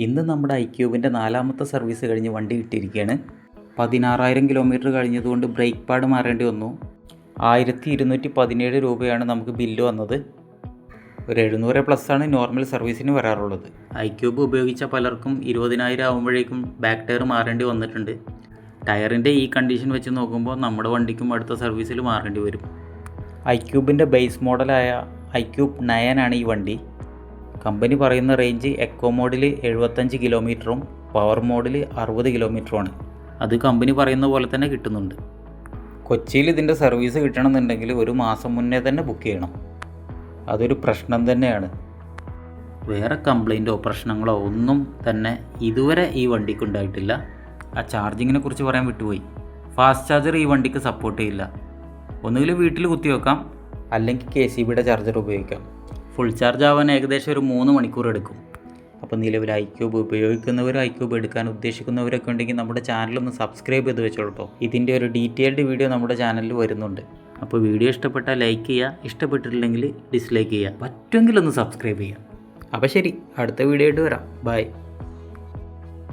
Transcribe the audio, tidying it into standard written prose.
ഇന്ന് നമ്മുടെ ഐക്യൂബിൻ്റെ 4ാമത്തെ സർവീസ് കഴിഞ്ഞ് വണ്ടി കിട്ടിയിരിക്കുകയാണ്. 16,000 കിലോമീറ്റർ കഴിഞ്ഞതുകൊണ്ട് ബ്രേക്ക് പാഡ് മാറേണ്ടി വന്നു. 1,217 രൂപയാണ് നമുക്ക് ബില്ല് വന്നത്. ഒരു 700 പ്ലസ്സാണ് നോർമൽ സർവീസിന് വരാറുള്ളത്. ഐക്യൂബ് ഉപയോഗിച്ച പലർക്കും 20,000 ആകുമ്പോഴേക്കും ബാക്ക് ടയർ മാറേണ്ടി വന്നിട്ടുണ്ട്. ടയറിൻ്റെ ഈ കണ്ടീഷൻ വെച്ച് നോക്കുമ്പോൾ നമ്മുടെ വണ്ടിക്കും അടുത്ത സർവീസിൽ മാറേണ്ടി വരും. ഐക്യൂബിൻ്റെ ബേസ് മോഡലായ ഐക്യൂബ് 9 ആണ് ഈ വണ്ടി. കമ്പനി പറയുന്ന റേഞ്ച് എക്കോ മോഡിൽ 75 കിലോമീറ്ററും പവർ മോഡിൽ 60 കിലോമീറ്ററുമാണ്. അത് കമ്പനി പറയുന്ന പോലെ തന്നെ കിട്ടുന്നുണ്ട്. കൊച്ചിയിൽ ഇതിൻ്റെ സർവീസ് കിട്ടണമെന്നുണ്ടെങ്കിൽ ഒരു മാസം മുന്നേ തന്നെ ബുക്ക് ചെയ്യണം. അതൊരു പ്രശ്നം തന്നെയാണ്. വേറെ കംപ്ലൈൻറ്റോ പ്രശ്നങ്ങളോ ഒന്നും തന്നെ ഇതുവരെ ഈ വണ്ടിക്ക് ഉണ്ടായിട്ടില്ല. ആ ചാർജിങ്ങിനെ കുറിച്ച് പറയാൻ വിട്ടുപോയി. ഫാസ്റ്റ് ചാർജർ ഈ വണ്ടിക്ക് സപ്പോർട്ട് ചെയ്യില്ല. ഒന്നുകിൽ വീട്ടിൽ കുത്തിവെക്കാം, അല്ലെങ്കിൽ KCBയുടെ ചാർജർ ഉപയോഗിക്കാം. ഫുൾ ചാർജ് ആവാൻ ഏകദേശം ഒരു 3 മണിക്കൂർ എടുക്കും. അപ്പോൾ നിലവിൽ ഐക്യൂബ് ഉപയോഗിക്കുന്നവർ, ഐക്യൂബ് എടുക്കാൻ ഉദ്ദേശിക്കുന്നവരൊക്കെ ഉണ്ടെങ്കിൽ നമ്മുടെ ചാനലൊന്ന് സബ്സ്ക്രൈബ് ചെയ്ത് വെച്ചോളൂ. ഇതിൻ്റെ ഒരു ഡീറ്റെയിൽഡ് വീഡിയോ നമ്മുടെ ചാനലിൽ വരുന്നുണ്ട്. അപ്പോൾ വീഡിയോ ഇഷ്ടപ്പെട്ടാൽ ലൈക്ക് ചെയ്യുക, ഇഷ്ടപ്പെട്ടിട്ടില്ലെങ്കിൽ ഡിസ്ലൈക്ക് ചെയ്യുക, പറ്റുമെങ്കിൽ ഒന്ന് സബ്സ്ക്രൈബ് ചെയ്യുക. അപ്പോൾ ശരി, അടുത്ത വീഡിയോ ആയിട്ട് വരാം. ബൈ.